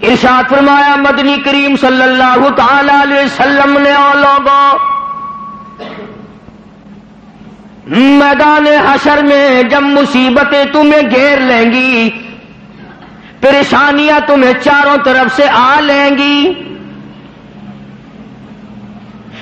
ارشاد فرمایا مدنی کریم صلی اللہ تعالی علیہ وسلم نے، او لوگوں، میدان حشر میں جب مصیبتیں تمہیں گھیر لیں گی، پریشانیاں تمہیں چاروں طرف سے آ لیں گی،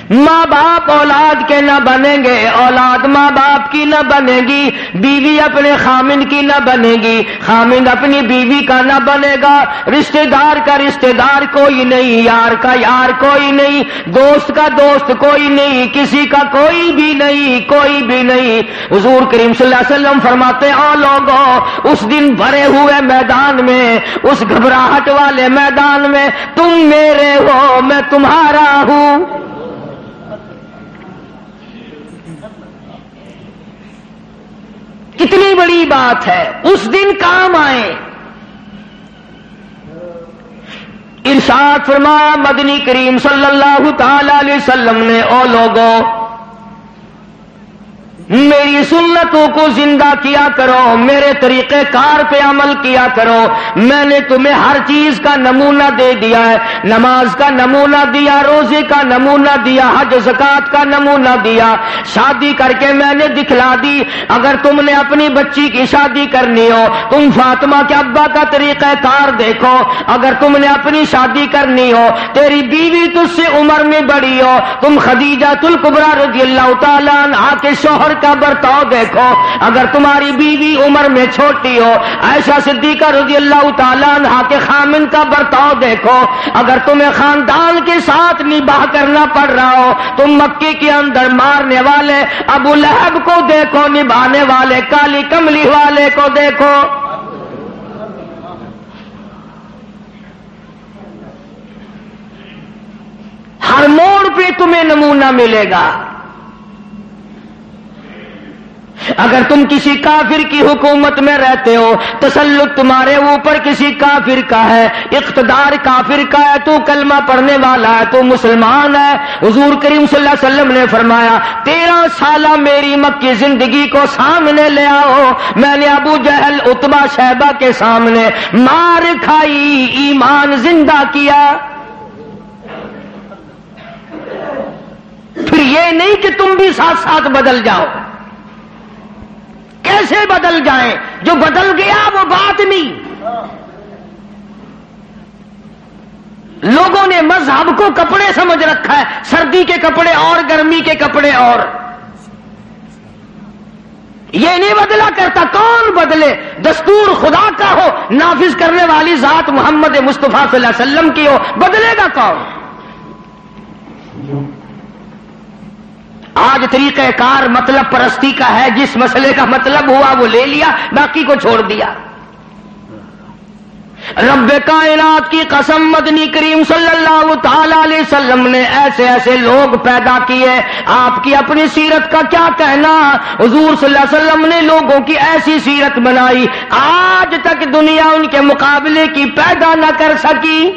ماں باپ اولاد کے نہ بنیں گے، اولاد ماں باپ کی نہ بنے گی، بیوی اپنے خامند کی نہ بنے گی، خامند اپنی بیوی کا نہ بنے گا، رشتہ دار کا رشتہ دار کوئی نہیں، یار کا یار کوئی نہیں، دوست کا دوست کوئی نہیں، کسی کا کوئی بھی نہیں، کوئی بھی نہیں۔ حضور کریم صلی اللہ علیہ وسلم فرماتے ہیں، او لوگوں، اس دن بھرے ہوئے میدان میں، اس گھبراہٹ والے میدان میں تم میرے ہو، میں تمہارا ہوں۔ کتنی بڑی بات ہے، اس دن کام آئے۔ ارشاد فرمایا مدنی کریم صلی اللہ تعالی علیہ وسلم نے، او لوگوں، میری سنتوں کو زندہ کیا کرو، میرے طریقہ کار پہ عمل کیا کرو۔ میں نے تمہیں ہر چیز کا نمونہ دے دیا ہے، نماز کا نمونہ دیا، روزے کا نمونہ دیا، حج زکات کا نمونہ دیا، شادی کر کے میں نے دکھلا دی۔ اگر تم نے اپنی بچی کی شادی کرنی ہو، تم فاطمہ کے ابا کا طریقہ کار دیکھو۔ اگر تم نے اپنی شادی کرنی ہو، تیری بیوی تجھ سے عمر میں بڑی ہو، تم خدیجہ الکبریٰ رضی اللہ تعالیٰ عنہا کے شوہر کا برتاؤ دیکھو۔ اگر تمہاری بیوی عمر میں چھوٹی ہو، عائشہ صدیقہ رضی اللہ تعالیٰ عنہا کے خامن کا برتاؤ دیکھو۔ اگر تمہیں خاندان کے ساتھ نباہ کرنا پڑ رہا ہو، تم مکے کے اندر مارنے والے ابو لہب کو دیکھو، نبھانے والے کالی کملی والے کو دیکھو۔ ہر موڑ پہ تمہیں نمونہ ملے گا۔ اگر تم کسی کافر کی حکومت میں رہتے ہو، تسلط تمہارے اوپر کسی کافر کا ہے، اقتدار کافر کا ہے، تو کلمہ پڑھنے والا ہے، تو مسلمان ہے، حضور کریم صلی اللہ علیہ وسلم نے فرمایا 13 سالہ میری مکی زندگی کو سامنے لے آؤ، میں نے ابو جہل عتبہ شیبہ کے سامنے مار کھائی، ایمان زندہ کیا۔ پھر یہ نہیں کہ تم بھی ساتھ ساتھ بدل جاؤ۔ کیسے بدل جائیں؟ جو بدل گیا وہ بات نہیں۔ لوگوں نے مذہب کو کپڑے سمجھ رکھا ہے، سردی کے کپڑے اور گرمی کے کپڑے اور۔ یہ نہیں بدلا کرتا، کون بدلے؟ دستور خدا کا ہو، نافذ کرنے والی ذات محمد مصطفیٰ صلی اللہ علیہ وسلم کی ہو، بدلے گا کون؟ آج طریقہ کار مطلب پرستی کا ہے، جس مسئلے کا مطلب ہوا وہ لے لیا، باقی کو چھوڑ دیا۔ رب کائنات کی قسم، مدنی کریم صلی اللہ تعالی علیہ وسلم نے ایسے ایسے لوگ پیدا کیے۔ آپ کی اپنی سیرت کا کیا کہنا؟ حضور صلی اللہ علیہ وسلم نے لوگوں کی ایسی سیرت بنائی، آج تک دنیا ان کے مقابلے کی پیدا نہ کر سکی۔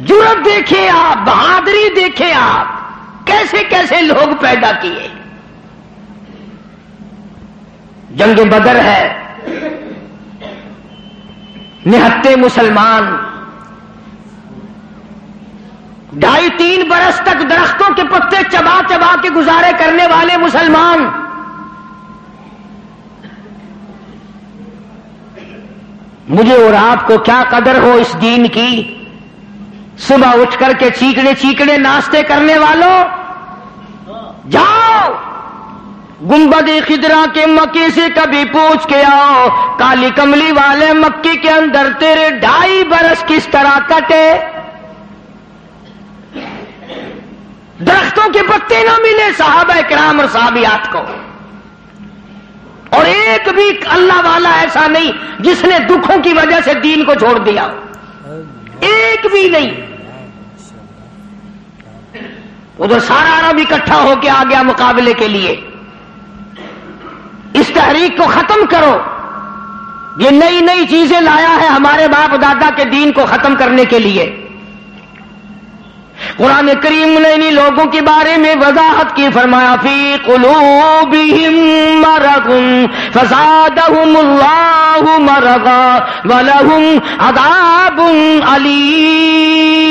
جرأت دیکھیں آپ، بہادری دیکھیں آپ، کیسے کیسے لوگ پیدا کیے۔ جنگ بدر ہے، نہتے مسلمان، 2.5-3 برس تک درختوں کے پتے چبا چبا کے گزارے کرنے والے مسلمان۔ مجھے اور آپ کو کیا قدر ہو اس دین کی؟ صبح اٹھ کر کے چیکنے چیکنے ناشتے کرنے والوں، جاؤ گنبد خضرا کے مکے سے کبھی پوچھ کے آؤ، کالی کملی والے مکے کے اندر تیرے 2.5 برس کس طرح کٹے؟ درختوں کے پتے نہ ملے صحابہ کرام اور صحابیات کو، اور ایک بھی اللہ والا ایسا نہیں جس نے دکھوں کی وجہ سے دین کو چھوڑ دیا، ایک بھی نہیں۔ ادھر سارا عرب اکٹھا ہو کے آ گیا مقابلے کے لیے۔ اس تحریک کو ختم کرو، یہ نئی نئی چیزیں لایا ہے ہمارے باپ دادا کے دین کو ختم کرنے کے لیے۔ قرآن کریم نے انہی لوگوں کے بارے میں وضاحت کی، فرمایا فی قلوبہم مرض فزادہم اللہ مرضا ولہم عذاب علیم۔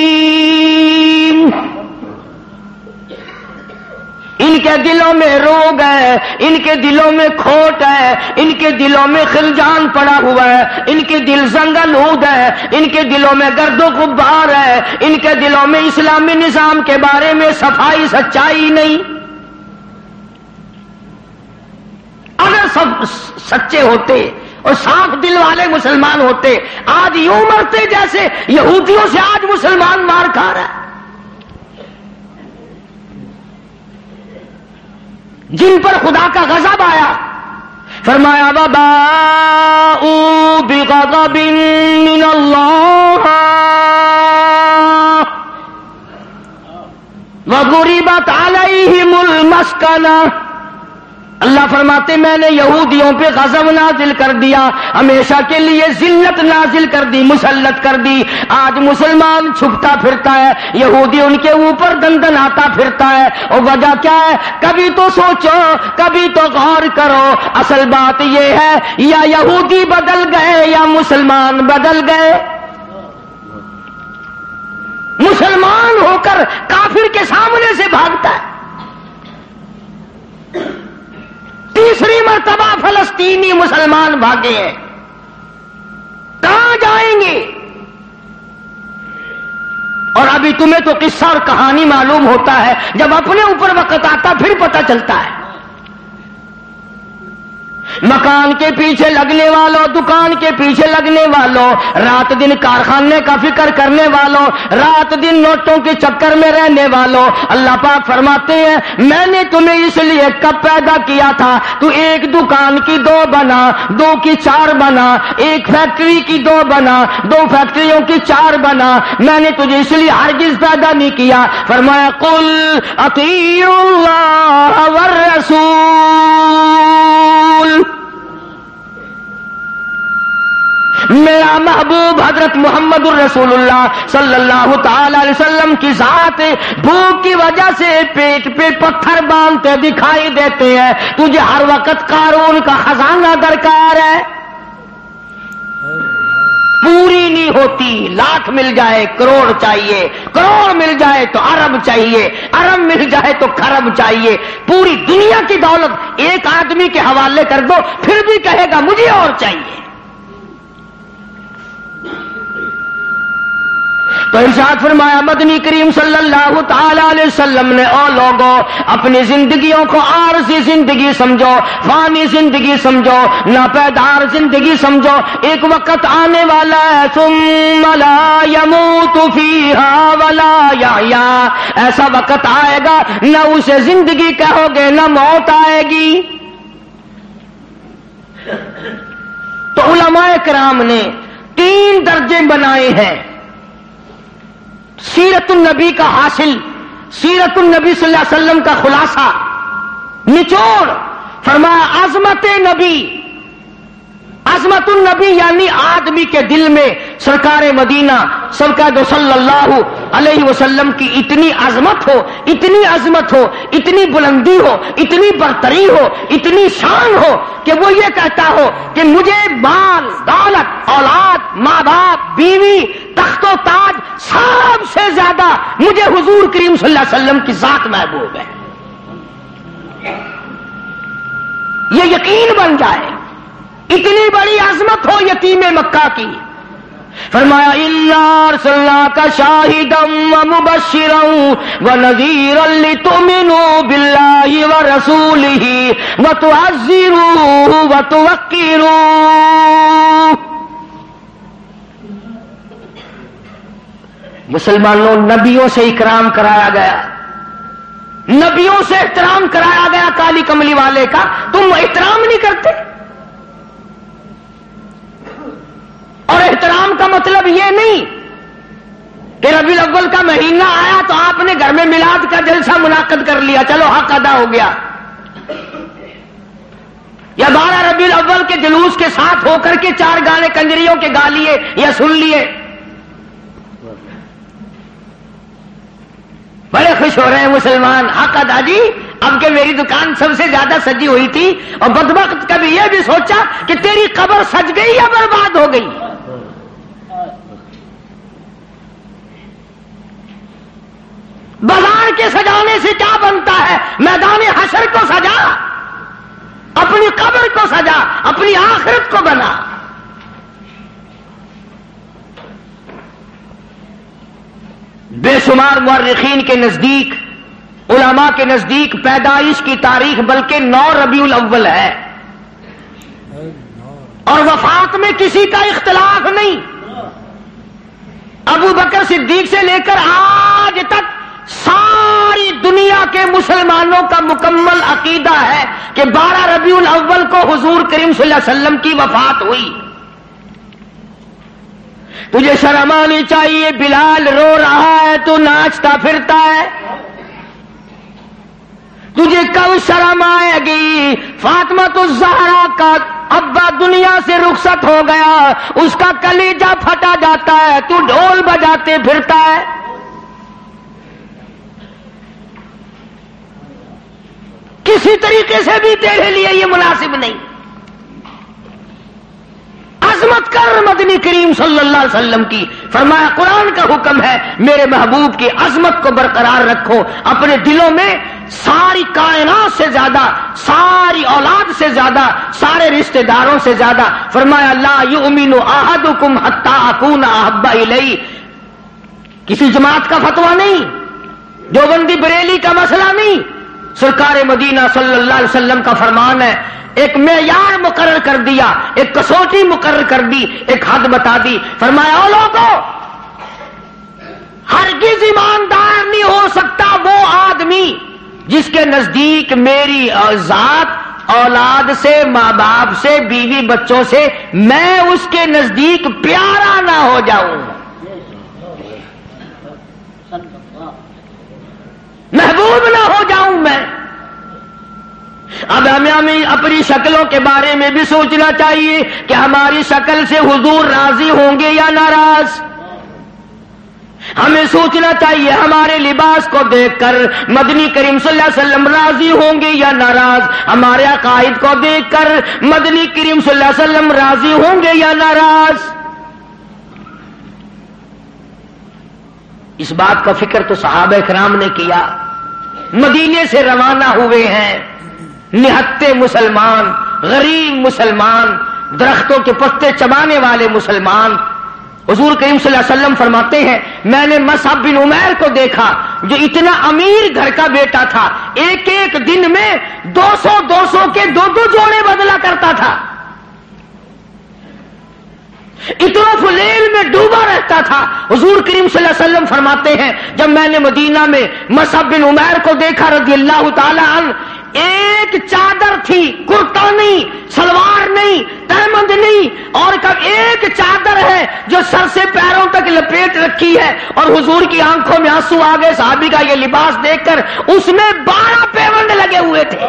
ان کے دلوں میں روگ ہے، ان کے دلوں میں کھوٹ ہے، ان کے دلوں میں خلجان پڑا ہوا ہے، ان کے دل زنگلود ہے، ان کے دلوں میں گرد و غبار ہے، ان کے دلوں میں اسلامی نظام کے بارے میں صفائی سچائی نہیں۔ اگر سب سچے ہوتے اور صاف دل والے مسلمان ہوتے، آج یوں مرتے جیسے یہودیوں سے آج مسلمان مار کھا رہا ہے، جن پر خدا کا غضب آیا۔ فرمایا وباءوا بغضب من اللہ وضربت علیہم المسکنہ۔ اللہ فرماتے میں نے یہودیوں پہ غضب نازل کر دیا، ہمیشہ کے لیے ذلت نازل کر دی، مسلط کر دی۔ آج مسلمان چھپتا پھرتا ہے، یہودی ان کے اوپر دندن آتا پھرتا ہے، اور وجہ کیا ہے؟ کبھی تو سوچو، کبھی تو غور کرو، اصل بات یہ ہے یا یہودی بدل گئے یا مسلمان بدل گئے۔ مسلمان ہو کر کافر کے سامنے سے بھاگتا ہے۔ تیسری مرتبہ فلسطینی مسلمان بھاگے ہیں، کہاں جائیں گے؟ اور ابھی تمہیں تو قصہ اور کہانی معلوم ہوتا ہے، جب اپنے اوپر وقت آتا پھر پتہ چلتا ہے۔ مکان کے پیچھے لگنے والوں، دکان کے پیچھے لگنے والوں، رات دن کارخانے کا فکر کرنے والوں، رات دن نوٹوں کے چکر میں رہنے والوں، اللہ پاک فرماتے ہیں میں نے تمہیں اس لیے کب پیدا کیا تھا، تو ایک دکان کی 2 بنا، 2 کی 4 بنا، ایک فیکٹری کی 2 بنا، 2 فیکٹریوں کی 4 بنا، میں نے تجھے اس لیے ہرگز پیدا نہیں کیا۔ فرمایا قل اطیعوا اللہ والرسول۔ میرا محبوب حضرت محمد الرسول اللہ صلی اللہ تعالی علیہ وسلم کی ذات بھوک کی وجہ سے پیٹ پہ پتھر باندھتے دکھائی دیتے ہیں، تجھے ہر وقت قارون کا خزانہ درکار ہے، پوری نہیں ہوتی، لاکھ مل جائے کروڑ چاہیے، کروڑ مل جائے تو ارب چاہیے، ارب مل جائے تو خرب چاہیے، پوری دنیا کی دولت ایک آدمی کے حوالے کر دو پھر بھی کہے گا مجھے اور چاہیے۔ تو ارشاد فرمایا مدنی کریم صلی اللہ تعالی علیہ وسلم نے او لوگوں اپنی زندگیوں کو عارضی زندگی سمجھو، فانی زندگی سمجھو، ناپیدار زندگی سمجھو، ایک وقت آنے والا ہے ثم لا يموت فيها ولا يحيا، ایسا وقت آئے گا نہ اسے زندگی کہو گے نہ موت آئے گی۔ تو علماء کرام نے 3 درجے بنائے ہیں سیرت النبی کا حاصل، سیرت النبی صلی اللہ علیہ وسلم کا خلاصہ، نچوڑ۔ فرمایا عظمت نبی، عظمت النبی یعنی آدمی کے دل میں سرکار مدینہ سرکار صلی اللہ علیہ وسلم کی اتنی عظمت ہو، اتنی عظمت ہو، اتنی بلندی ہو، اتنی برتری ہو، اتنی شان ہو کہ وہ یہ کہتا ہو کہ مجھے مال دولت اولاد ماں باپ بیوی تخت و تاج سب سے زیادہ مجھے حضور کریم صلی اللہ علیہ وسلم کی ذات محبوب ہے، یہ یقین بن جائے۔ اتنی بڑی عظمت ہو یتیم مکہ کی۔ فرمایا اِنَّا أَرْسَلْنَاكَ شَاهِدًا وَمُبَشِّرًا وَنَذِيرًا لِتُؤْمِنُوا بِاللَّهِ وَرَسُولِهِ وَتُعَزِّرُوهُ وَتُوَقِّرُوهُ۔ مسلمانوں نبیوں سے اکرام کرایا گیا، نبیوں سے احترام کرایا گیا، کالی کملی والے کا تم احترام نہیں کرتے۔ اور احترام کا مطلب یہ نہیں کہ ربیع الاول کا مہینہ آیا تو آپ نے گھر میں میلاد کا جلسہ منعقد کر لیا، چلو حق ادا ہو گیا، یا 12 ربیع الاول کے جلوس کے ساتھ ہو کر کے 4 گانے کنجریوں کے گا لیے یا سن لیے۔ خوش ہو رہے ہیں مسلمان، حق ادا جی، اب کہ میری دکان سب سے زیادہ سجی ہوئی تھی، اور بدبخت کبھی یہ بھی سوچا کہ تیری قبر سج گئی یا برباد ہو گئی۔ بازار کے سجانے سے کیا بنتا ہے؟ میدان حشر کو سجا، اپنی قبر کو سجا، اپنی آخرت کو بنا۔ بے شمار مورخین کے نزدیک، علماء کے نزدیک پیدائش کی تاریخ بلکہ 9 ربیع الاول ہے، اور وفات میں کسی کا اختلاف نہیں۔ ابو بکر صدیق سے لے کر آج تک ساری دنیا کے مسلمانوں کا مکمل عقیدہ ہے کہ 12 ربیع الاول کو حضور کریم صلی اللہ علیہ وسلم کی وفات ہوئی۔ تجھے شرم آنی چاہیے، بلال رو رہا ہے تو ناچتا پھرتا ہے، تجھے کب شرم آئے گی؟ فاطمہ الزہرا کا ابا دنیا سے رخصت ہو گیا، اس کا کلیجہ پھٹا جاتا ہے، تو ڈھول بجاتے پھرتا ہے۔ کسی طریقے سے بھی تیرے لیے یہ مناسب نہیں۔ عظمت کر مدنی کریم صلی اللہ علیہ وسلم کی، فرمایا قرآن کا حکم ہے میرے محبوب کی عظمت کو برقرار رکھو اپنے دلوں میں، ساری کائنات سے زیادہ، ساری اولاد سے زیادہ، سارے رشتہ داروں سے زیادہ۔ فرمایا لا یؤمن احدکم حتی اکون احب الیہ، کسی جماعت کا فتویٰ نہیں، دیوبندی بریلی کا مسئلہ نہیں، سرکار مدینہ صلی اللہ علیہ وسلم کا فرمان ہے۔ ایک معیار مقرر کر دیا، ایک کسوٹی مقرر کر دی، ایک حد بتا دی، فرمایا او لوگوں، ہرگز ایماندار نہیں ہو سکتا وہ آدمی جس کے نزدیک میری ذات، اولاد سے، ماں باپ سے، بیوی بچوں سے میں اس کے نزدیک پیارا نہ ہو جاؤں، محبوب نہ ہو جاؤں میں۔ اب ہمیں اپنی شکلوں کے بارے میں بھی سوچنا چاہیے کہ ہماری شکل سے حضور راضی ہوں گے یا ناراض۔ ہمیں سوچنا چاہیے ہمارے لباس کو دیکھ کر مدنی کریم صلی اللہ علیہ وسلم راضی ہوں گے یا ناراض، ہمارے عقائد کو دیکھ کر مدنی کریم صلی اللہ علیہ وسلم راضی ہوں گے یا ناراض۔ اس بات کا فکر تو صحابہ کرام نے کیا، مدینے سے روانہ ہوئے ہیں نہتے مسلمان، غریب مسلمان، درختوں کے پتے چبانے والے مسلمان۔ حضور کریم صلی اللہ علیہ وسلم فرماتے ہیں میں نے مصعب بن عمیر کو دیکھا جو اتنا امیر گھر کا بیٹا تھا، ایک ایک دن میں 200 کے 2 جوڑے بدلا کرتا تھا، اتنا فلیل میں ڈوبا رہتا تھا۔ حضور کریم صلی اللہ علیہ وسلم فرماتے ہیں جب میں نے مدینہ میں مصعب بن عمیر کو دیکھا رضی اللہ تعالی عنہ، ایک چادر تھی، کرتا نہیں، سلوار نہیں، تہمند نہیں، اور کب ایک چادر ہے جو سر سے پیروں تک لپیٹ رکھی ہے، اور حضور کی آنکھوں میں آنسو آ گئے صحابی کا یہ لباس دیکھ کر، اس میں 12 پیوند لگے ہوئے تھے۔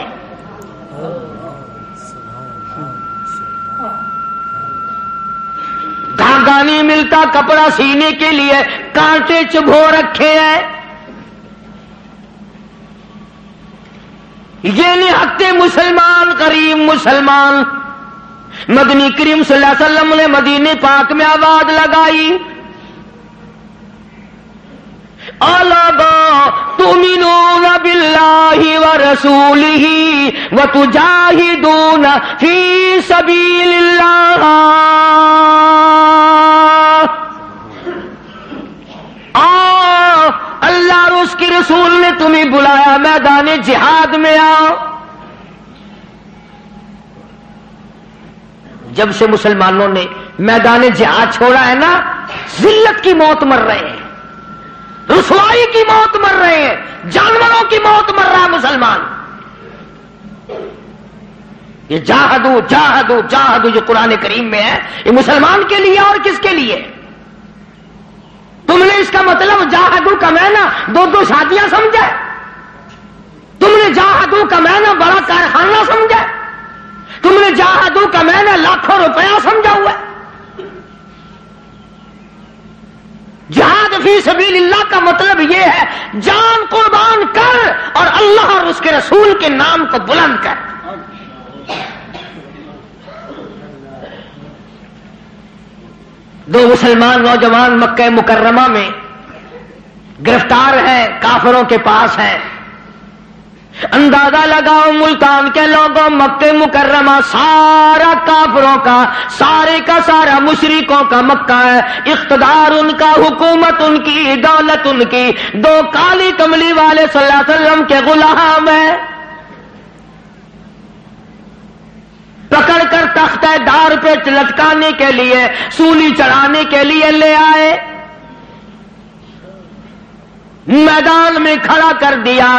دھاگا نہیں ملتا کپڑا سینے کے لیے، کانٹے چبھو رکھے ہیں۔ یہ نہتے مسلمان، غریب مسلمان۔ مدنی کریم صلی اللہ علیہ وسلم نے مدینے پاک میں آواز لگائی، اَلَا تُؤْمِنُونَ بِاللَّهِ وَرَسُولِهِ وَتُجَاهِدُونَ فِي سَبِيلِ اللَّهِ، اللہ اور اس کی رسول نے تمہیں بلایا، میدان جہاد میں آؤ۔ جب سے مسلمانوں نے میدان جہاد چھوڑا ہے نا، ذلت کی موت مر رہے ہیں، رسوائی کی موت مر رہے ہیں، جانوروں کی موت مر رہا ہے مسلمان۔ یہ جاہدو جاہدو جاہدو جو قرآن کریم میں ہے، یہ مسلمان کے لیے اور کس کے لیے؟ تم نے اس کا مطلب جاہدو کا معنی 2 شادیاں سمجھا؟ تم نے جاہدو کا معنی بڑا کارخانہ سمجھا؟ تم نے جاہدو کا معنی لاکھوں روپیہ سمجھا ہوا ہے؟ جہاد فی سبیل اللہ کا مطلب یہ ہے جان قربان کر اور اللہ اور اس کے رسول کے نام کو بلند کر. دو مسلمان نوجوان مکہ مکرمہ میں گرفتار ہیں، کافروں کے پاس ہیں. اندازہ لگاؤ ملتان کے لوگوں، مکہ مکرمہ سارا کافروں کا، سارے کا سارا مشرکوں کا مکہ ہے. اقتدار ان کا، حکومت ان کی، دولت ان کی. دو کالی کملی والے صلی اللہ علیہ وسلم کے غلام ہیں. پکڑ کر تختہ دار پہ لٹکانے کے لیے، سولی چڑھانے کے لیے لے آئے، میدان میں کھڑا کر دیا.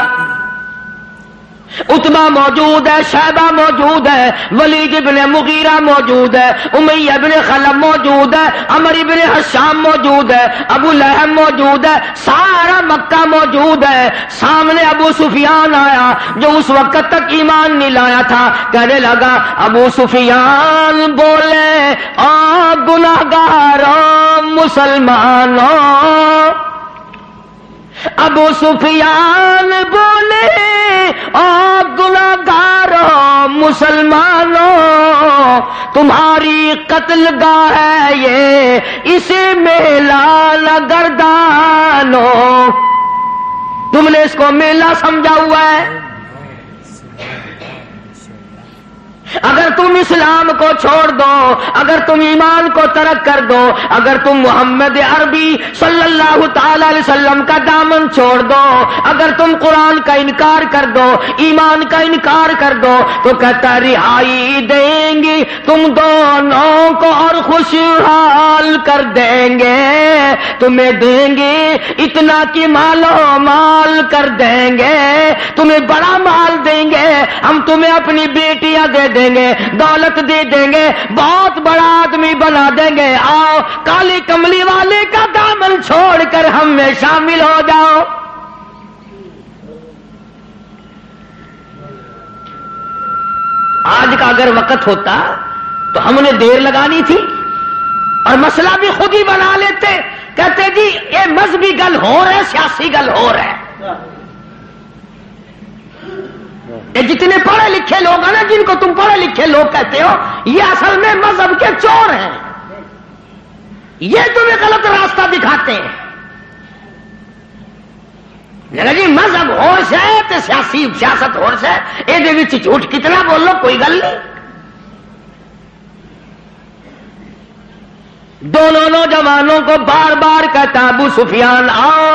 عتبہ موجود ہے، شیبہ موجود ہے، ولید ابن مغیرہ موجود ہے، امیہ ابن خلف موجود ہے، عمر ابن حشام موجود ہے، ابو لہب موجود ہے، سارا مکہ موجود ہے. سامنے ابو سفیان آیا جو اس وقت تک ایمان نہیں لایا تھا. کہنے لگا ابو سفیان بولے آ گناہگاروں مسلمانوں. ابو سفیان بولے اور گناہگاروں مسلمانوں، تمہاری قتل گاہ ہے یہ، اسے میلہ نہ گردانو. تم نے اس کو میلہ سمجھا ہوا ہے. اگر تم اسلام کو چھوڑ دو، اگر تم ایمان کو ترک کر دو، اگر تم محمد عربی صلی اللہ تعالی علیہ وسلم کا دامن چھوڑ دو، اگر تم قرآن کا انکار کر دو، ایمان کا انکار کر دو، تو کہتا رہائی دیں گے تم دونوں کو اور خوشحال کر دیں گے. تمہیں دیں گے اتنا کہ مالو مال کر دیں گے، تمہیں بڑا مال دیں گے، ہم تمہیں اپنی بیٹیاں دے دیں گے، دولت دے دیں گے، بہت بڑا آدمی بنا دیں گے. آؤ کالی کملی والے کا دامن چھوڑ کر ہم میں شامل ہو جاؤ. آج کا اگر وقت ہوتا تو ہم نے دیر لگانی تھی اور مسئلہ بھی خود ہی بنا لیتے. کہتے جی یہ مذہبی گل ہو رہا ہے، سیاسی گل ہو رہا ہے. یہ جتنے پڑھے لکھے لوگ ہیں نا، جن کو تم پڑھے لکھے لوگ کہتے ہو، یہ اصل میں مذہب کے چور ہیں. یہ تمہیں غلط راستہ دکھاتے ہیں. جی مذہب ہوش ہے تو سیاست ہوش ہے. یہ جھوٹ کتنا بول لو کوئی گل نہیں. دونوں نوجوانوں کو بار بار کہتا ابو سفیان آؤ،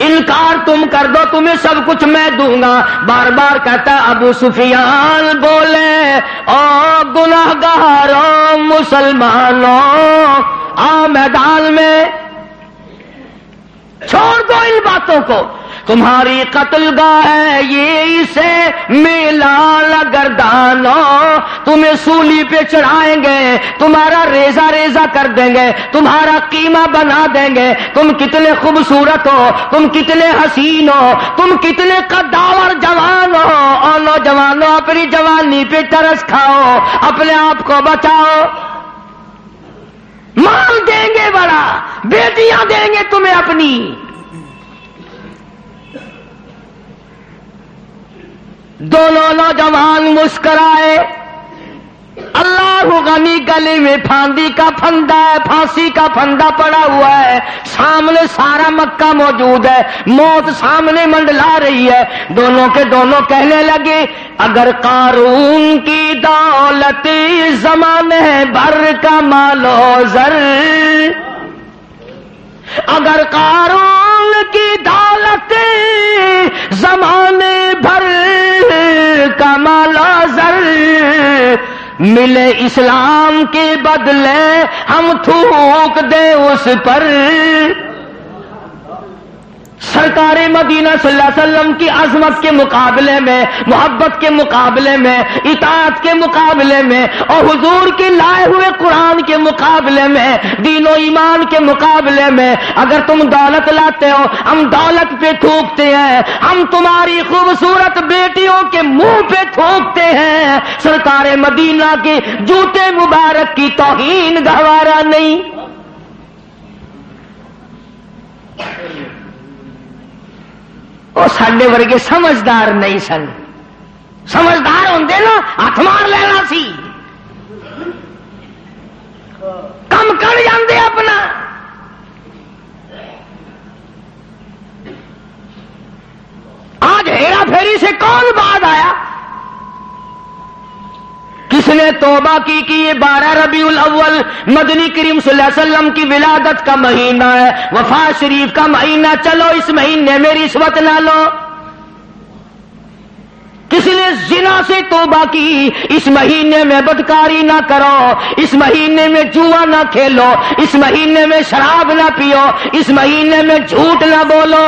انکار تم کر دو تمہیں سب کچھ میں دوں گا. بار بار کہتا ابو سفیان بولے او گناہگاروں مسلمانوں، آؤ میدان میں، چھوڑ دو ان باتوں کو. تمہاری قتل گاہ ہے یہ، اسے میلہ گردانو. تمہیں سولی پہ چڑھائیں گے، تمہارا ریزہ ریزہ کر دیں گے، تمہارا قیمہ بنا دیں گے. تم کتنے خوبصورت ہو، تم کتنے حسین ہو، تم کتنے قداور جوان ہو. اور نوجوانوں اپنی جوانی پہ ترس کھاؤ، اپنے آپ کو بچاؤ. مال دیں گے بڑا، بیٹیاں دیں گے تمہیں اپنی. دونوں نوجوان مسکرائے. اللہ غنی گلی میں پھاندی کا پھندا ہے، پھانسی کا پھندا پڑا ہوا ہے. سامنے سارا مکہ موجود ہے، موت سامنے منڈلا رہی ہے. دونوں کے دونوں کہنے لگے اگر قارون کی دولت زمانے بھر کا مال و زر، اگر قارون کی دولت زمانے بھر کا مال و زر ملے اسلام کے بدلے ہم تھوک دے اس پر. سرکار مدینہ صلی اللہ علیہ وسلم کی عظمت کے مقابلے میں، محبت کے مقابلے میں، اطاعت کے مقابلے میں، اور حضور کے لائے ہوئے قرآن کے مقابلے میں، دین و ایمان کے مقابلے میں اگر تم دولت لاتے ہو، ہم دولت پہ تھوکتے ہیں، ہم تمہاری خوبصورت بیٹیوں کے منہ پہ تھوکتے ہیں. سرکار مدینہ کے جوتے مبارک کی توہین گوارا نہیں. وہ ساڈے ورگے سمجھدار نہیں سن، سمجھدار ہوندے نا ہاتھ مار لینا سی، کم کر جاندے اپنا۔ آج ہیرا پھیری سے کون بعد آیا؟ کس نے توبہ کی کہ یہ 12 ربیع الاول مدنی کریم صلی اللہ علیہ وسلم کی ولادت کا مہینہ ہے، وفات شریف کا مہینہ، چلو اس مہینے میں رشوت نہ لو۔ کس نے زنا سے توبہ کی، اس مہینے میں بدکاری نہ کرو، اس مہینے میں جوا نہ کھیلو، اس مہینے میں شراب نہ پیو، اس مہینے میں جھوٹ نہ بولو۔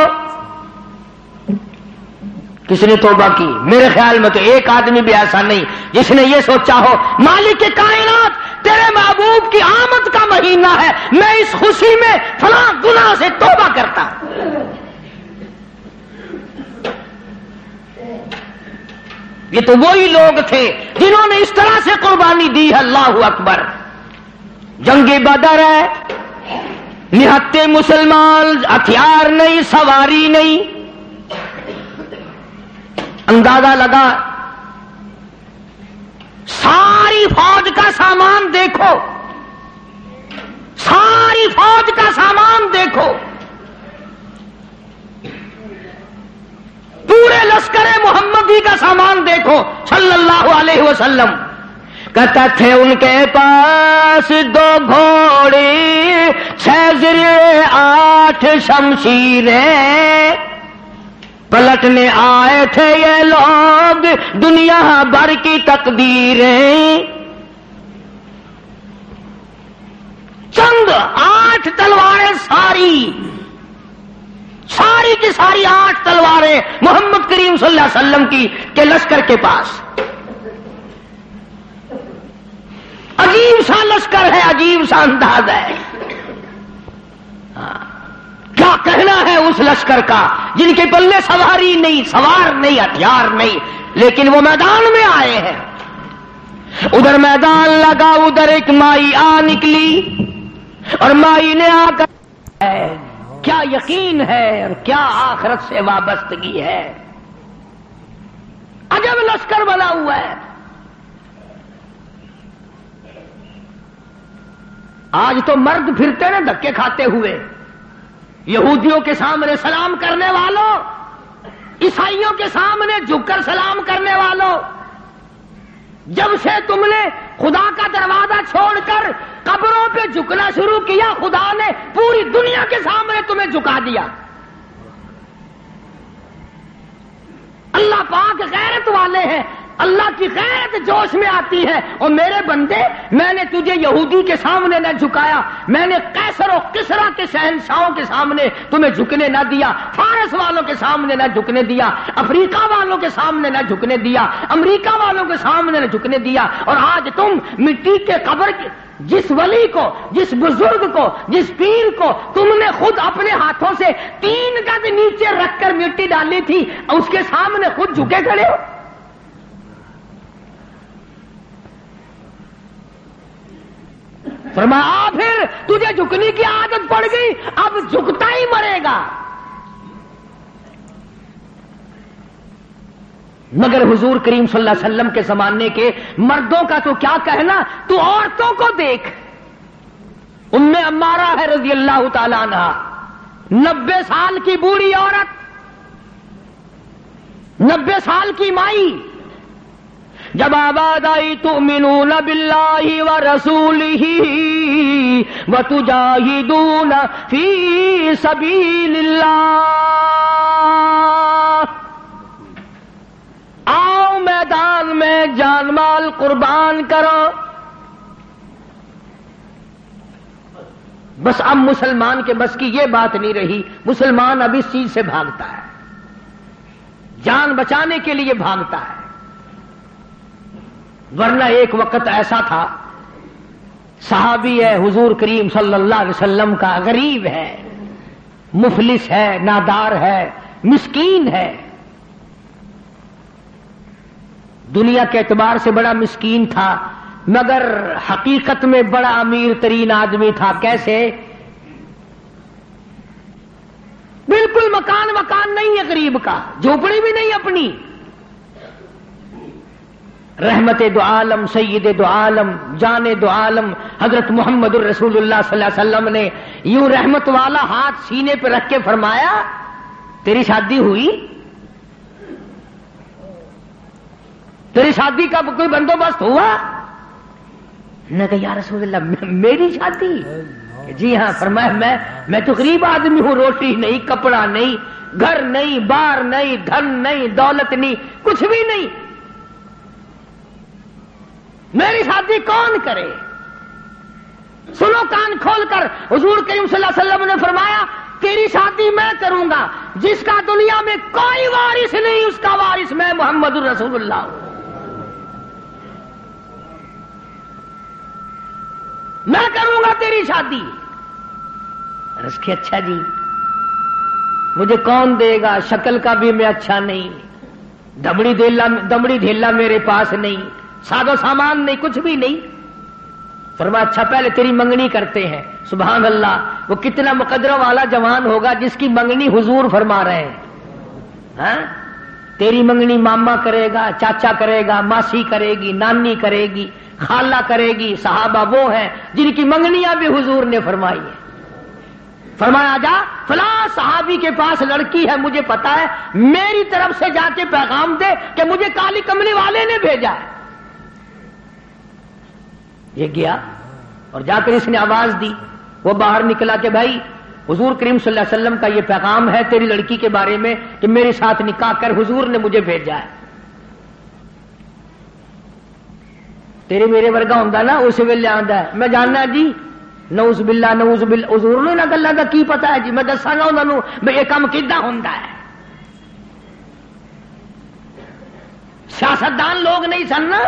کس نے توبہ کی؟ میرے خیال میں تو ایک آدمی بھی ایسا نہیں جس نے یہ سوچا ہو مالک کائنات تیرے محبوب کی آمد کا مہینہ ہے، میں اس خوشی میں فلاں گناہ سے توبہ کرتا ہوں۔ یہ تو وہی لوگ تھے جنہوں نے اس طرح سے قربانی دی ہے۔ اللہ اکبر۔ جنگ بدر ہے، نہتے مسلمان، ہتھیار نہیں، سواری نہیں، اندازہ لگا ساری فوج کا سامان دیکھو، ساری فوج کا سامان دیکھو، پورے لشکر محمدی کا سامان دیکھو صلی اللہ علیہ وسلم۔ کہتا تھے ان کے پاس 2 گھوڑے، 6 زرے، 8 شمشیریں، پلٹنے آئے تھے یہ لوگ دنیا بھر کی تقدیریں۔ چند 8 تلواریں، ساری کی ساری 8 تلواریں محمد کریم صلی اللہ علیہ وسلم کی کے لشکر کے پاس۔ عجیب سا لشکر ہے، عجیب سا انداز ہے۔ کیا کہنا ہے اس لشکر کا جن کے پلے سواری نہیں، سوار نہیں، ہتھیار نہیں، لیکن وہ میدان میں آئے ہیں۔ ادھر میدان لگا، ادھر ایک مائی آ نکلی اور مائی نے آ کر کیا یقین ہے اور کیا آخرت سے وابستگی ہے۔ عجب لشکر بنا ہوا ہے۔ آج تو مرد پھرتے نا دھکے کھاتے ہوئے، یہودیوں کے سامنے سلام کرنے والوں، عیسائیوں کے سامنے جھک کر سلام کرنے والوں، جب سے تم نے خدا کا دروازہ چھوڑ کر قبروں پہ جھکنا شروع کیا، خدا نے پوری دنیا کے سامنے تمہیں جھکا دیا۔ اللہ پاک غیرت والے ہیں، اللہ کی غیرت جوش میں آتی ہے۔ اور میرے بندے، میں نے تجھے یہودی کے سامنے نہ جھکایا، میں نے قیصر و کسریٰ کے شہنشاہوں کے سامنے تمہیں جھکنے نہ دیا، فارس والوں کے سامنے نہ جھکنے دیا، افریقہ والوں کے سامنے نہ جھکنے دیا، امریکہ والوں کے سامنے نہ جھکنے دیا۔ اور آج تم مٹی کے قبر کے جس ولی کو، جس بزرگ کو، جس پیر کو تم نے خود اپنے ہاتھوں سے 3 گز نیچے رکھ کر مٹی ڈالی تھی، اس کے سامنے خود جھکے کھڑے ہو۔ فرمایا پھر تجھے جھکنے کی عادت پڑ گئی، اب جھکتا ہی مرے گا۔ مگر حضور کریم صلی اللہ علیہ وسلم کے زمانے کے مردوں کا تو کیا کہنا، تو عورتوں کو دیکھ، ام عمارہ ہے رضی اللہ تعالی عنہا، 90 سال کی بوڑھی عورت، 90 سال کی مائی، جب آباد آئی تؤمنون باللہ ورسولہ وتجاہدون فی سبیل اللہ، آؤ میدان میں جان مال قربان کرو۔ بس اب مسلمان کے بس کی یہ بات نہیں رہی، مسلمان اب اس چیز سے بھاگتا ہے، جان بچانے کے لیے بھاگتا ہے۔ ورنہ ایک وقت ایسا تھا، صحابی ہے حضور کریم صلی اللہ علیہ وسلم کا، غریب ہے، مفلس ہے، نادار ہے، مسکین ہے، دنیا کے اعتبار سے بڑا مسکین تھا، مگر حقیقت میں بڑا امیر ترین آدمی تھا۔ کیسے؟ مکان نہیں ہے غریب کا، جھوپڑی بھی نہیں اپنی. رحمت دو عالم، سید دو عالم، جان دو عالم حضرت محمد الرسول اللہ صلی اللہ علیہ وسلم نے یوں رحمت والا ہاتھ سینے پہ رکھ کے فرمایا تیری شادی ہوئی؟ تیری شادی کا کوئی بندوبست ہوا؟ نے کہا یا رسول اللہ میری شادی؟ جی ہاں. فرمایا میں تو غریب آدمی ہوں، روٹی نہیں، کپڑا نہیں، گھر نہیں، بار نہیں، دھن نہیں، دولت نہیں، کچھ بھی نہیں، میری شادی کون کرے؟ سنو کان کھول کر، حضور کریم صلی اللہ علیہ وسلم نے فرمایا تیری شادی میں کروں گا، جس کا دنیا میں کوئی وارث نہیں اس کا وارث میں محمد الرسول اللہ ہوں. میں کروں گا تیری شادی. عرض کی اچھا جی مجھے کون دے گا؟ شکل کا بھی میں اچھا نہیں، دمڑی ڈھیلا میرے پاس نہیں، ساز و سامان نہیں، کچھ بھی نہیں. فرمایا اچھا پہلے تیری منگنی کرتے ہیں. سبحان اللہ، وہ کتنا مقدرہ والا جوان ہوگا جس کی منگنی حضور فرما رہے ہیں. ہاں تیری منگنی ماما کرے گا، چاچا کرے گا، ماسی کرے گی، نانی کرے گی، خالہ کرے گی. صحابہ وہ ہیں جن کی منگنیاں بھی حضور نے فرمائی ہیں. فرمایا جا فلاں صحابی کے پاس لڑکی ہے، مجھے پتا ہے، میری طرف سے جا کے پیغام دے کہ مجھے کالی کملی والے نے بھیجا ہے. یہ گیا اور جا کر اس نے آواز دی. وہ باہر نکلا کہ بھائی حضور کریم صلی اللہ علیہ وسلم کا یہ پیغام ہے تیری لڑکی کے بارے میں کہ میرے ساتھ نکاح کر، حضور نے مجھے بھیجا ہے. تیرے میرے ورگا ہوندا نا اس ویلے آندا ہے میں جاننا جی نعوذ باللہ نعوذ باللہ. حضور نے نہ گلاں دا کی پتا ہے جی، میں دساں گا انہاں نوں بھئی یہ کام کیدا ہوندا ہے. سیاستدان لوگ نہیں سن نا.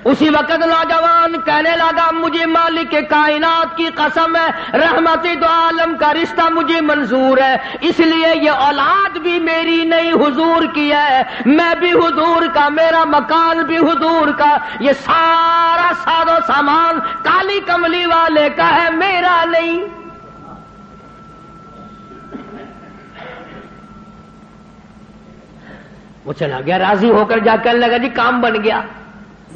اسی وقت نوجوان کہنے لگا مجھے مالک کائنات کی قسم ہے رحمت دو عالم کا رشتہ مجھے منظور ہے، اس لیے یہ اولاد بھی میری نہیں حضور کی ہے، میں بھی حضور کا، میرا مکان بھی حضور کا، یہ سارا ساز و سامان کالی کملی والے کا ہے، میرا نہیں. وہ چلا گیا راضی ہو کر، جا کر لگا جی کام بن گیا.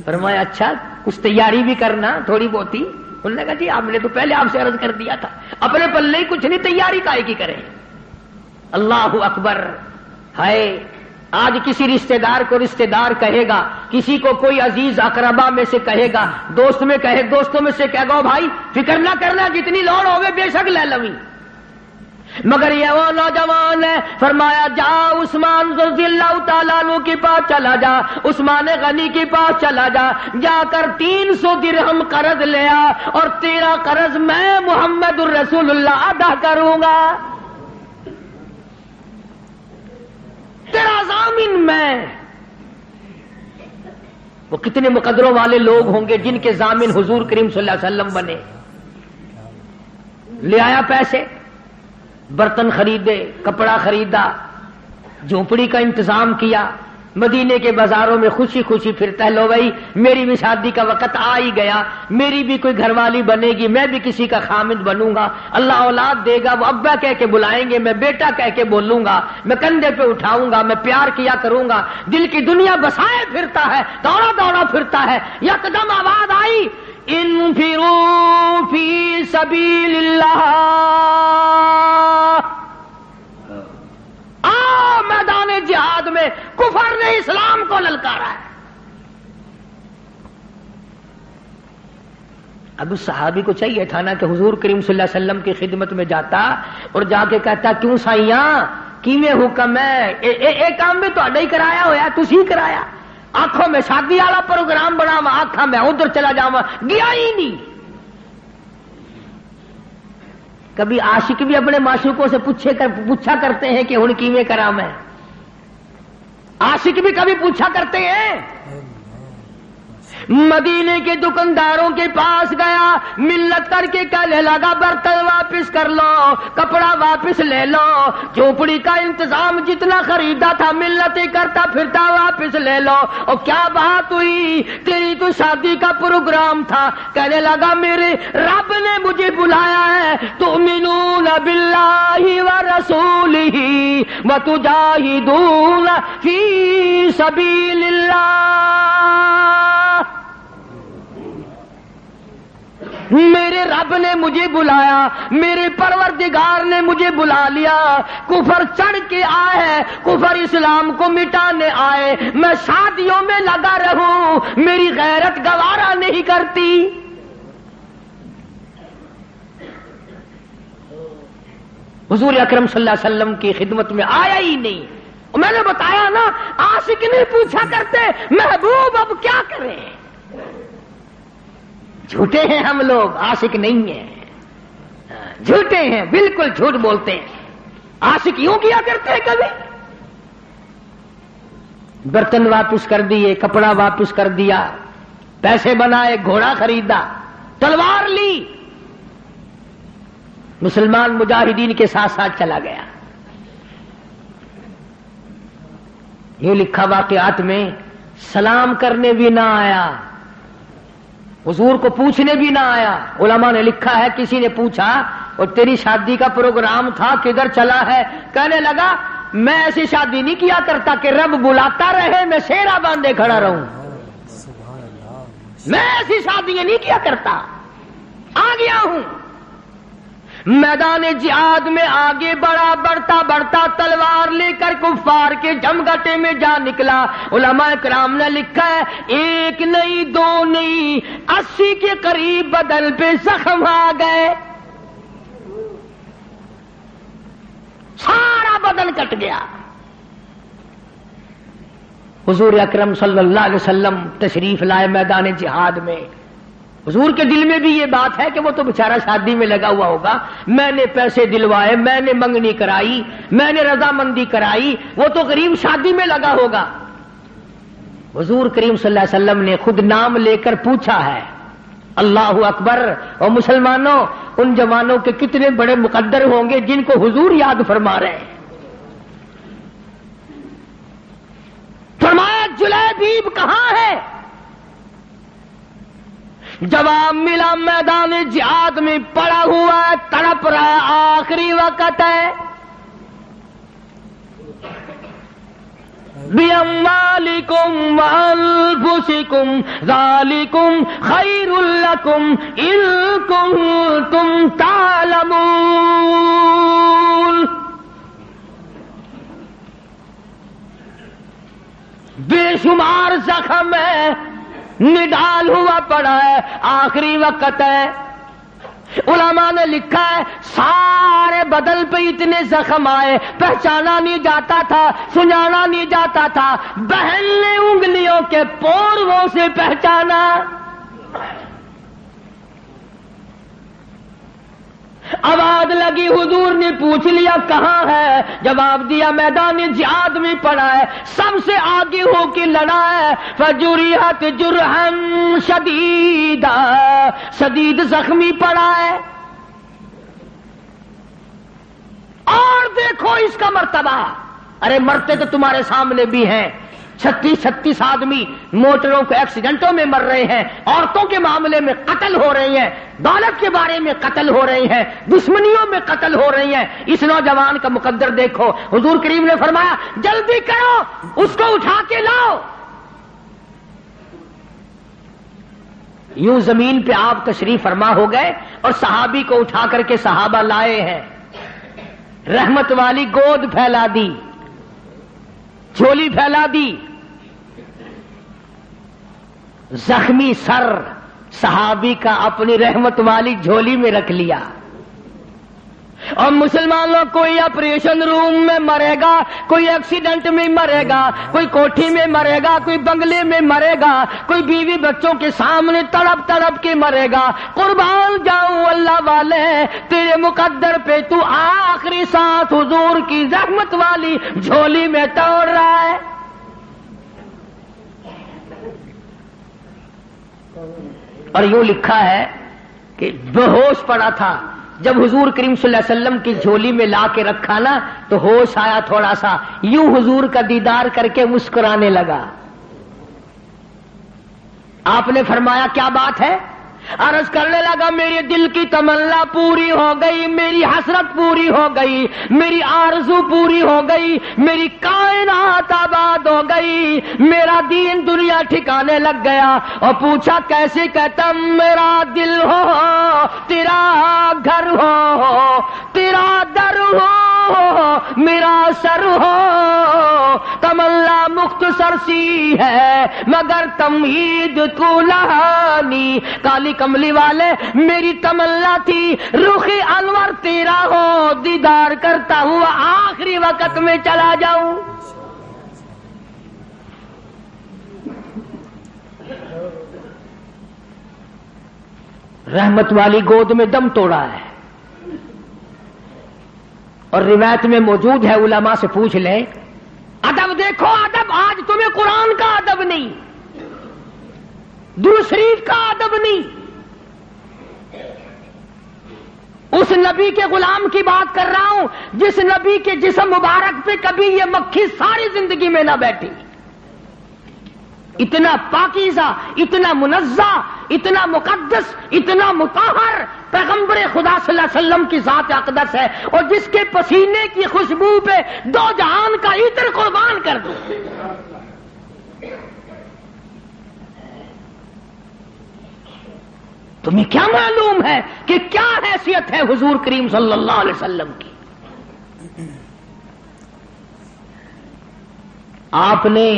فرمایا اچھا کچھ تیاری بھی کرنا تھوڑی بہت ہی. انہوں نے کہا جی آپ نے تو پہلے آپ سے عرض کر دیا تھا، اپنے پلے ہی کچھ نہیں، تیاری کائے کی کریں. اللہ اکبر. ہائے آج کسی رشتہ دار کو رشتہ دار کہے گا، کسی کو کوئی عزیز اقربا میں سے کہے گا، دوستوں میں سے کہے گا بھائی فکر نہ کرنا جتنی لوڑ ہوگی بے شک لے لویں. مگر یہ وہ نوجوان ہے. فرمایا جا عثمان رضی اللہ تعالیٰ عنہ کے پاس چلا جا، عثمان غنی کے پاس چلا جا، جا کر 300 درہم قرض لیا اور تیرا قرض میں محمد الرسول اللہ ادا کروں گا، تیرا ضامن میں. وہ کتنے مقدروں والے لوگ ہوں گے جن کے ضامن حضور کریم صلی اللہ علیہ وسلم بنے. لے آیا پیسے، برتن خریدے، کپڑا خریدا، جھونپڑی کا انتظام کیا، مدینے کے بازاروں میں خوشی خوشی پھرتا ہے. لو بھائی میری بھی شادی کا وقت آ ہی گیا، میری بھی کوئی گھر والی بنے گی، میں بھی کسی کا خامد بنوں گا، اللہ اولاد دے گا، وہ ابا کہہ کے بلائیں گے، میں بیٹا کہہ کے بولوں گا، میں کندھے پہ اٹھاؤں گا، میں پیار کیا کروں گا. دل کی دنیا بسائے پھرتا ہے، دوڑا دوڑا پھرتا ہے. یکدم آواز آئی انفروا فی سبیل اللہ، آؤ میدان جہاد میں. کفر نے اسلام کو للکارا ہے. اب اس صحابی کو چاہیے تھا نا کہ حضور کریم صلی اللہ علیہ وسلم کی خدمت میں جاتا اور جا کے کہتا کیوں سائیاں کیویں حکم ہے، اے کام بھی تہاڈا ہی کرایا ہویا، تسی کرایا. آنکھوں میں شادی والا پروگرام بناوا، آنکھاں میں ادھر چلا جاواں، گیا ہی نہیں. کبھی عاشق بھی اپنے معشوقوں سے پوچھا کرتے ہیں کہ ہن کیویں کراں میں. عاشق بھی کبھی پوچھا کرتے ہیں. مدینے کے دکانداروں کے پاس گیا، ملت کر کے کہنے لگا برتن واپس کر لو، کپڑا واپس لے لو، جھونپڑی کا انتظام جتنا خریدا تھا ملت کرتا پھرتا واپس لے لو. اور کیا بات ہوئی، تیری تو شادی کا پروگرام تھا. کہنے لگا میرے رب نے مجھے بلایا ہے، تؤمنون باللہ و ورسوله وتجاهدون في سبيل الله. میرے رب نے مجھے بلایا، میرے پروردگار نے مجھے بلا لیا. کفر چڑھ کے آئے ہے، کفر اسلام کو مٹانے آئے. میں شادیوں میں لگا رہوں، میری غیرت گوارا نہیں کرتی. حضور اکرم صلی اللہ علیہ وسلم کی خدمت میں آیا ہی نہیں. میں نے بتایا نا، عاشق نہیں پوچھا کرتے محبوب اب کیا کریں. جھوٹے ہیں ہم لوگ، عاشق نہیں ہیں. جھوٹے ہیں، بالکل جھوٹ بولتے ہیں. عاشق یوں کیا کرتے ہیں کبھی؟ برتن واپس کر دیے، کپڑا واپس کر دیا، پیسے بنائے، گھوڑا خریدا، تلوار لی، مسلمان مجاہدین کے ساتھ ساتھ چلا گیا. یہ لکھا واقعات میں سلام کرنے بھی نہ آیا، حضور کو پوچھنے بھی نہ آیا. علماء نے لکھا ہے کسی نے پوچھا اور تیری شادی کا پروگرام تھا کدھر چلا ہے؟ کہنے لگا میں ایسی شادی نہیں کیا کرتا کہ رب بلاتا رہے میں سیرا باندھے کھڑا رہوں. میں ایسی شادیاں نہیں کیا کرتا. آ گیا ہوں میدان جہاد میں، آگے بڑھا، بڑھتا بڑھتا تلوار لے کر کفار کے جمگٹے میں جا نکلا. علماء کرام نے لکھا ہے ایک نہیں، دو نہیں، 80 کے قریب بدن پہ زخم آ گئے. سارا بدن کٹ گیا. حضور اکرم صلی اللہ علیہ وسلم تشریف لائے میدان جہاد میں. حضور کے دل میں بھی یہ بات ہے کہ وہ تو بیچارہ شادی میں لگا ہوا ہوگا. میں نے پیسے دلوائے، میں نے منگنی کرائی، میں نے رضامندی کرائی، وہ تو غریب شادی میں لگا ہوگا. حضور کریم صلی اللہ علیہ وسلم نے خود نام لے کر پوچھا ہے. اللہ اکبر. اور مسلمانوں، ان جوانوں کے کتنے بڑے مقدر ہوں گے جن کو حضور یاد فرما رہے ہیں. فرمایا جلیبیب کہاں ہے؟ جواب ملا میدان جہاد میں پڑا ہوا ہے، تڑپ رہا ہے، آخری وقت ہے. بِأَمْوَالِكُمْ وَأَنفُسِكُمْ ذَلِكُمْ خَيْرٌ لَكُمْ إِن كُنتُمْ تَعْلَمُونَ. بے شمار زخم ہے، نڈال ہوا پڑا ہے، آخری وقت ہے. علماء نے لکھا ہے سارے بدن پہ اتنے زخم آئے، پہچانا نہیں جاتا تھا، سنانا نہیں جاتا تھا. بہن نے انگلیوں کے پوروں سے پہچانا. آواز لگی، حضور نے پوچھ لیا کہاں ہے؟ جواب دیا میدان جہاد میں پڑا ہے، سب سے آگے ہو کے لڑا ہے. فجرحت جرحا شدیدا، شدید زخمی پڑا ہے. اور دیکھو اس کا مرتبہ. ارے مرتے تو تمہارے سامنے بھی ہیں. 36 آدمی موٹروں کے ایکسیڈنٹوں میں مر رہے ہیں، عورتوں کے معاملے میں قتل ہو رہی ہیں، دولت کے بارے میں قتل ہو رہی ہیں، دشمنیوں میں قتل ہو رہی ہیں. اس نوجوان کا مقدر دیکھو. حضور کریم نے فرمایا جلدی کرو، اس کو اٹھا کے لاؤ. یوں زمین پہ آپ تشریف فرما ہو گئے اور صحابی کو اٹھا کر کے صحابہ لائے ہیں. رحمت والی گود پھیلا دی، جھولی پھیلا دی. زخمی سر صحابی کا اپنی رحمت والی جھولی میں رکھ لیا. اور مسلمانوں کوئی آپریشن روم میں مرے گا، کوئی ایکسیڈنٹ میں مرے گا، کوئی کوٹھی میں مرے گا، کوئی بنگلے میں مرے گا، کوئی بیوی بچوں کے سامنے تڑپ تڑپ کے مرے گا. قربان جاؤں اللہ والے، تیرے مقدر پہ تو آخری ساتھ حضور کی رحمت والی جھولی میں توڑ رہا ہے. اور یوں لکھا ہے کہ بے ہوش پڑا تھا. جب حضور کریم صلی اللہ علیہ وسلم کی جھولی میں لا کے رکھا نا تو ہوش آیا تھوڑا سا، یوں حضور کا دیدار کر کے مسکرانے لگا. آپ نے فرمایا کیا بات ہے؟ عرض کرنے لگا میرے دل کی تمنا پوری ہو گئی، میری حسرت پوری ہو گئی، میری آرزو پوری ہو گئی، میری کائنات آباد ہو گئی، میرا دین دنیا ٹھکانے لگ گیا۔ اور پوچھا کیسے؟ کہتا میرا دل ہو تیرا گھر ہو، تیرا در ہو میرا سر ہو، تمنا مختصر سی ہے مگر تمہید طولانی۔ کالی کملی والے میری تمنا تھی رخ انور تیرا ہو، دیدار کرتا ہوا آخری وقت میں چلا جاؤں۔ رحمت والی گود میں دم توڑا ہے، اور روایت میں موجود ہے، علماء سے پوچھ لیں۔ ادب دیکھو، ادب آج تمہیں قرآن کا ادب نہیں، درود شریف کا ادب نہیں، اس نبی کے غلام کی بات کر رہا ہوں جس نبی کے جسم مبارک پہ کبھی یہ مکھی ساری زندگی میں نہ بیٹھی۔ اتنا پاکیزہ، اتنا منزہ، اتنا مقدس، اتنا مطہر پیغمبر خدا صلی اللہ علیہ وسلم کی ذات اقدس ہے، اور جس کے پسینے کی خوشبو پہ دو جہان کا عطر قربان کر دو۔ تمہیں کیا معلوم ہے کہ کیا حیثیت ہے حضور کریم صلی اللہ علیہ وسلم کی؟ آپ نے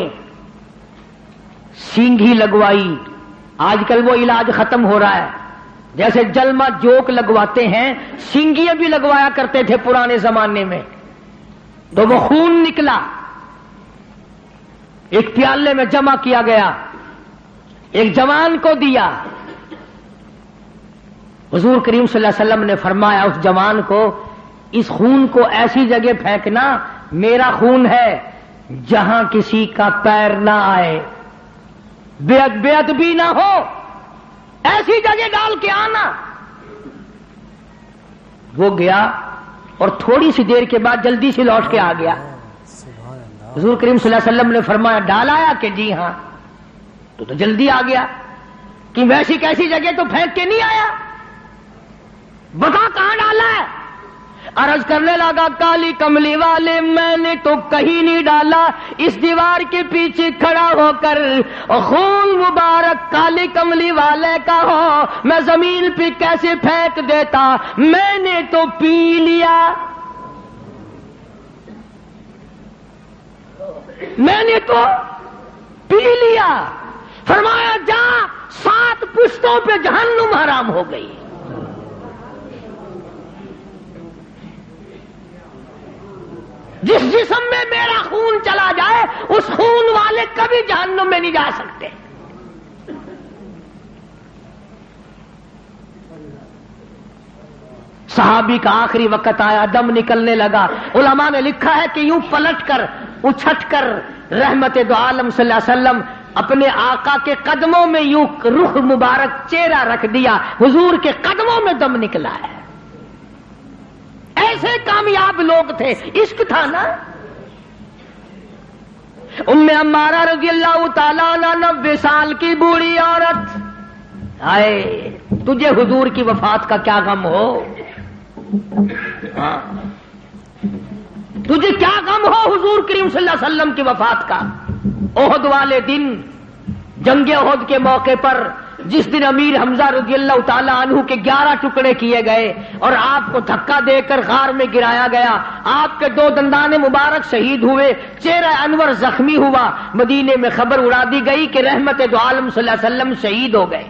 سینگھی لگوائی، آج کل وہ علاج ختم ہو رہا ہے، جیسے جلمہ جوک لگواتے ہیں، سینگیاں بھی لگوایا کرتے تھے پرانے زمانے میں، تو وہ خون نکلا، ایک پیالے میں جمع کیا گیا، ایک جوان کو دیا۔ حضور کریم صلی اللہ علیہ وسلم نے فرمایا اس جوان کو، اس خون کو ایسی جگہ پھینکنا میرا خون ہے جہاں کسی کا پیر نہ آئے، بے ادبی نہ ہو، ایسی جگہ ڈال کے آنا۔ وہ گیا اور تھوڑی سی دیر کے بعد جلدی سے لوٹ کے آ گیا۔ حضور کریم صلی اللہ علیہ وسلم نے فرمایا ڈال آیا کہ جی ہاں، تو جلدی آ گیا کہ ویسی کیسی جگہ تو پھینک کے نہیں آیا، بتا کہاں ڈالا ہے؟ عرض کرنے لگا کالی کملی والے میں نے تو کہیں نہیں ڈالا، اس دیوار کے پیچھے کھڑا ہو کر خون مبارک کالی کملی والے کا ہو میں زمین پہ کیسے پھینک دیتا، میں نے تو پی لیا، میں نے تو پی لیا۔ فرمایا جا 7 پشتوں پہ جہنم حرام ہو گئی۔ جس جسم میں میرا خون چلا جائے اس خون والے کبھی جہنم میں نہیں جا سکتے۔ صحابی کا آخری وقت آیا، دم نکلنے لگا، علماء نے لکھا ہے کہ یوں پلٹ کر اچھٹ کر رحمت دو عالم صلی اللہ علیہ وسلم اپنے آقا کے قدموں میں یوں رخ مبارک چہرہ رکھ دیا، حضور کے قدموں میں دم نکلا ہے۔ ایسے کامیاب لوگ تھے، عشق تھا نا۔ ام عمارہ رضی اللہ تعالیٰ عنہ 90 سال کی بوڑھی عورت، آئے تجھے حضور کی وفات کا کیا غم ہو؟ ہاں تجھے کیا غم ہو حضور کریم صلی اللہ علیہ وسلم کی وفات کا؟ احد والے دن، جنگ احد کے موقع پر جس دن امیر حمزہ رضی اللہ تعالی عنہ کے 11 ٹکڑے کیے گئے اور آپ کو دھکا دے کر غار میں گرایا گیا، آپ کے 2 دندان مبارک شہید ہوئے، چہرہ انور زخمی ہوا، مدینے میں خبر اڑا دی گئی کہ رحمت دو عالم صلی اللہ علیہ وسلم شہید ہو گئے۔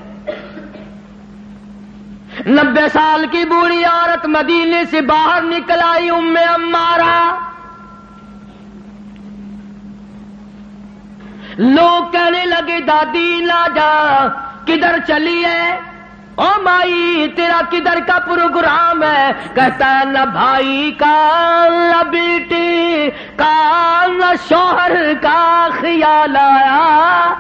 90 سال کی بوڑھی عورت مدینے سے باہر نکل آئی، ام عمارہ۔ لوگ کہنے لگے دادی لا جا، کدھر چلی ہے؟ او مائی تیرا کدھر کا پروگرام ہے؟ کہتا ہے نہ بھائی کا، نہ بیٹی کا، نہ شوہر کا خیال آیا،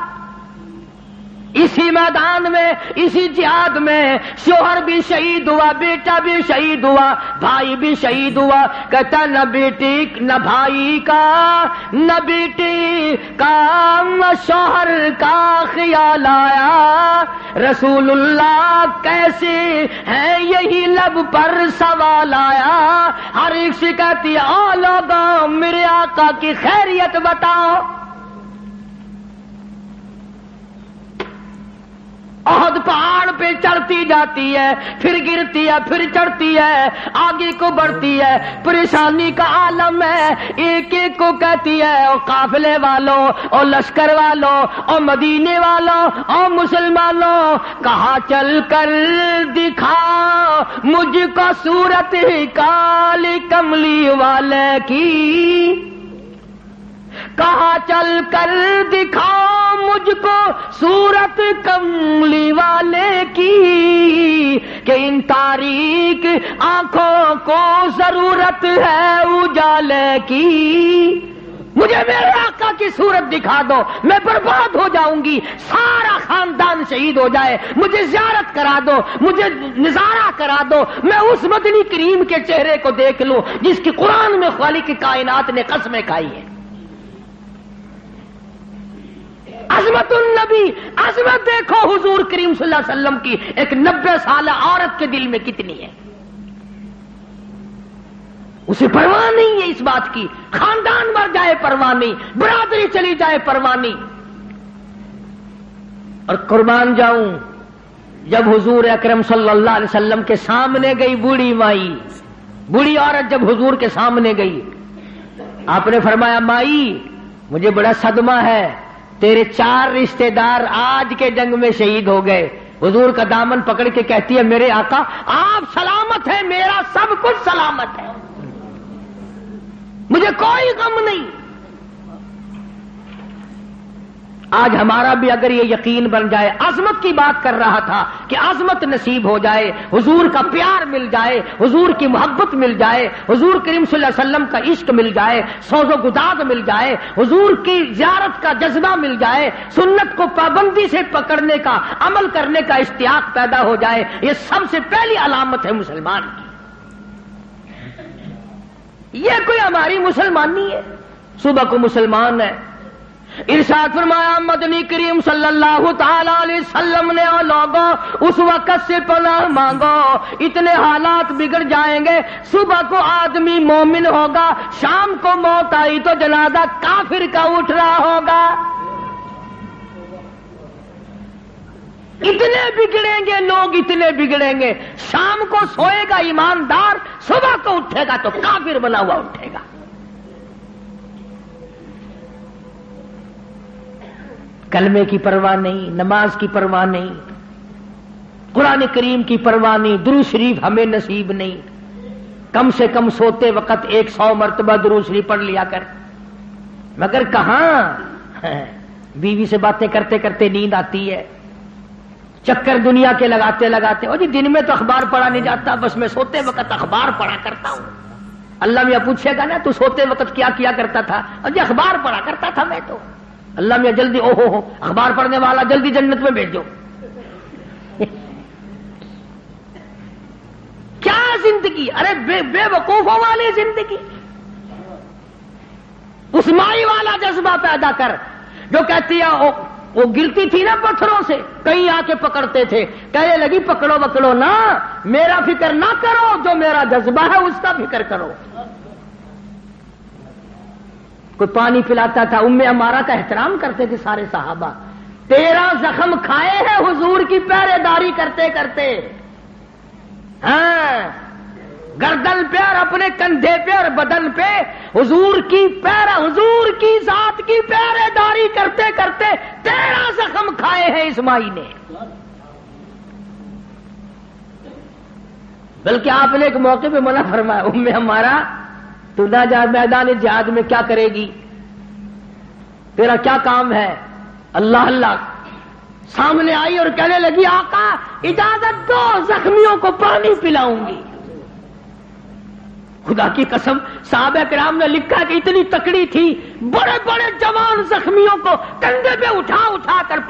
اسی میدان میں، اسی جہاد میں شوہر بھی شہید ہوا، بیٹا بھی شہید ہوا، بھائی بھی شہید ہوا. کہتا نہ بیٹی نہ بھائی کا، نہ بیٹی کا، نہ شوہر کا خیال آیا. رسول اللہ کیسے ہے یہی لب پر سوال آیا. ہر ایک سے کہتی ہے او لوگوں میرے آقا کی خیریت بتاؤ. احد پہاڑ پہ چڑھتی جاتی ہے، پھر گرتی ہے، پھر چڑھتی ہے، آگے کو بڑھتی ہے، پریشانی کا عالم ہے. ایک ایک کو کہتی ہے او قافلے والوں، او لشکر والوں، او مدینے والوں، او مسلمانوں، کہاں چل کر دکھا مجھ کو صورت کالی کملی والے کی. کہاں چل کر دکھاؤ مجھ کو صورت کملی والے کی، کہ ان تاریک آنکھوں کو ضرورت ہے اجالے کی. مجھے میرے آقا کی صورت دکھا دو، میں برباد ہو جاؤں گی، سارا خاندان شہید ہو جائے. مجھے زیارت کرا دو، مجھے نظارہ کرا دو، میں اس مدنی کریم کے چہرے کو دیکھ لوں جس کی قرآن میں خالق کائنات نے قسمیں کھائی ہیں. عظمت النبی، عظمت دیکھو حضور کریم صلی اللہ علیہ وسلم کی ایک 90 سالہ عورت کے دل میں کتنی ہے. اسے پرواہ نہیں ہے اس بات کی، خاندان مر جائے پرواہ نہیں، برادری چلی جائے پرواہ نہیں. اور قربان جاؤں جب حضور اکرم صلی اللہ علیہ وسلم کے سامنے گئی بوڑھی مائی، بوڑھی عورت جب حضور کے سامنے گئی، آپ نے فرمایا مائی مجھے بڑا صدمہ ہے، تیرے 4 رشتہ دار آج کے جنگ میں شہید ہو گئے. حضور کا دامن پکڑ کے کہتی ہے میرے آقا آپ سلامت ہیں، میرا سب کچھ سلامت ہے، مجھے کوئی غم نہیں. آج ہمارا بھی اگر یہ یقین بن جائے، عظمت کی بات کر رہا تھا کہ عظمت نصیب ہو جائے، حضور کا پیار مل جائے، حضور کی محبت مل جائے، حضور کریم صلی اللہ علیہ وسلم کا عشق مل جائے، سوز و گداز مل جائے، حضور کی زیارت کا جذبہ مل جائے، سنت کو پابندی سے پکڑنے کا، عمل کرنے کا اشتیاق پیدا ہو جائے. یہ سب سے پہلی علامت ہے مسلمان کی. یہ کوئی ہماری مسلمانی ہے، صبح کو مسلمان ہے. ارشاد فرمایا مدنی کریم صلی اللہ تعالی علیہ وسلم نے او لوگوں اس وقت سے پناہ مانگو، اتنے حالات بگڑ جائیں گے. صبح کو آدمی مومن ہوگا، شام کو موت آئی تو جنازہ کافر کا اٹھ رہا ہوگا. اتنے بگڑیں گے لوگ، اتنے بگڑیں گے. شام کو سوئے گا ایماندار، صبح کو اٹھے گا تو کافر بنا ہوا اٹھے گا. کلمے کی پرواہ نہیں، نماز کی پرواہ نہیں، قرآن کریم کی پرواہ نہیں، درود شریف ہمیں نصیب نہیں. کم سے کم سوتے وقت 100 مرتبہ درود شریف پڑھ لیا کر. مگر کہاں بیوی سے باتیں کرتے کرتے نیند آتی ہے، چکر دنیا کے لگاتے لگاتے. اور جی دن میں تو اخبار پڑھا نہیں جاتا، بس میں سوتے وقت اخبار پڑھا کرتا ہوں. اللہ میاں پوچھے گا نا تو سوتے وقت کیا کیا کرتا تھا؟ اور جی اخبار پڑھا کرتا تھا میں تو. اللہ میاں جلدی او ہو اخبار پڑھنے والا جلدی جنت میں بھیجو. کیا زندگی، ارے بے وقوفوں والی زندگی. اس مائی والا جذبہ پیدا کر جو کہتی ہے وہ گرتی تھی نا پتھروں سے، کہیں آ کے پکڑتے تھے، کہنے لگی پکڑو پکڑو نا، میرا فکر نہ کرو، جو میرا جذبہ ہے اس کا فکر کرو. کوئی پانی پلاتا تھا، ام عمارہ کا احترام کرتے تھے سارے صحابہ. 13 زخم کھائے ہیں حضور کی پہرے داری کرتے کرتے. ہاں گردن پہ اور اپنے کندھے پہ اور بدن پہ حضور کی حضور کی ذات کی پہرے داری کرتے کرتے 13 زخم کھائے ہیں اسماعیل نے. بلکہ آپ نے ایک موقع پہ منع فرمایا، ام ہمارا تو نہ جا میدان جہاد میں کیا کرے گی، تیرا کیا کام ہے؟ اللہ اللہ سامنے آئی اور کہنے لگی آقا اجازت دو، زخمیوں کو پانی پلاؤں گی. خدا کی قسم صحابہ کرام نے لکھا کہ اتنی تکڑی تھی، بڑے بڑے جوان زخمیوں کو کندھے پہ اٹھا اٹھا کر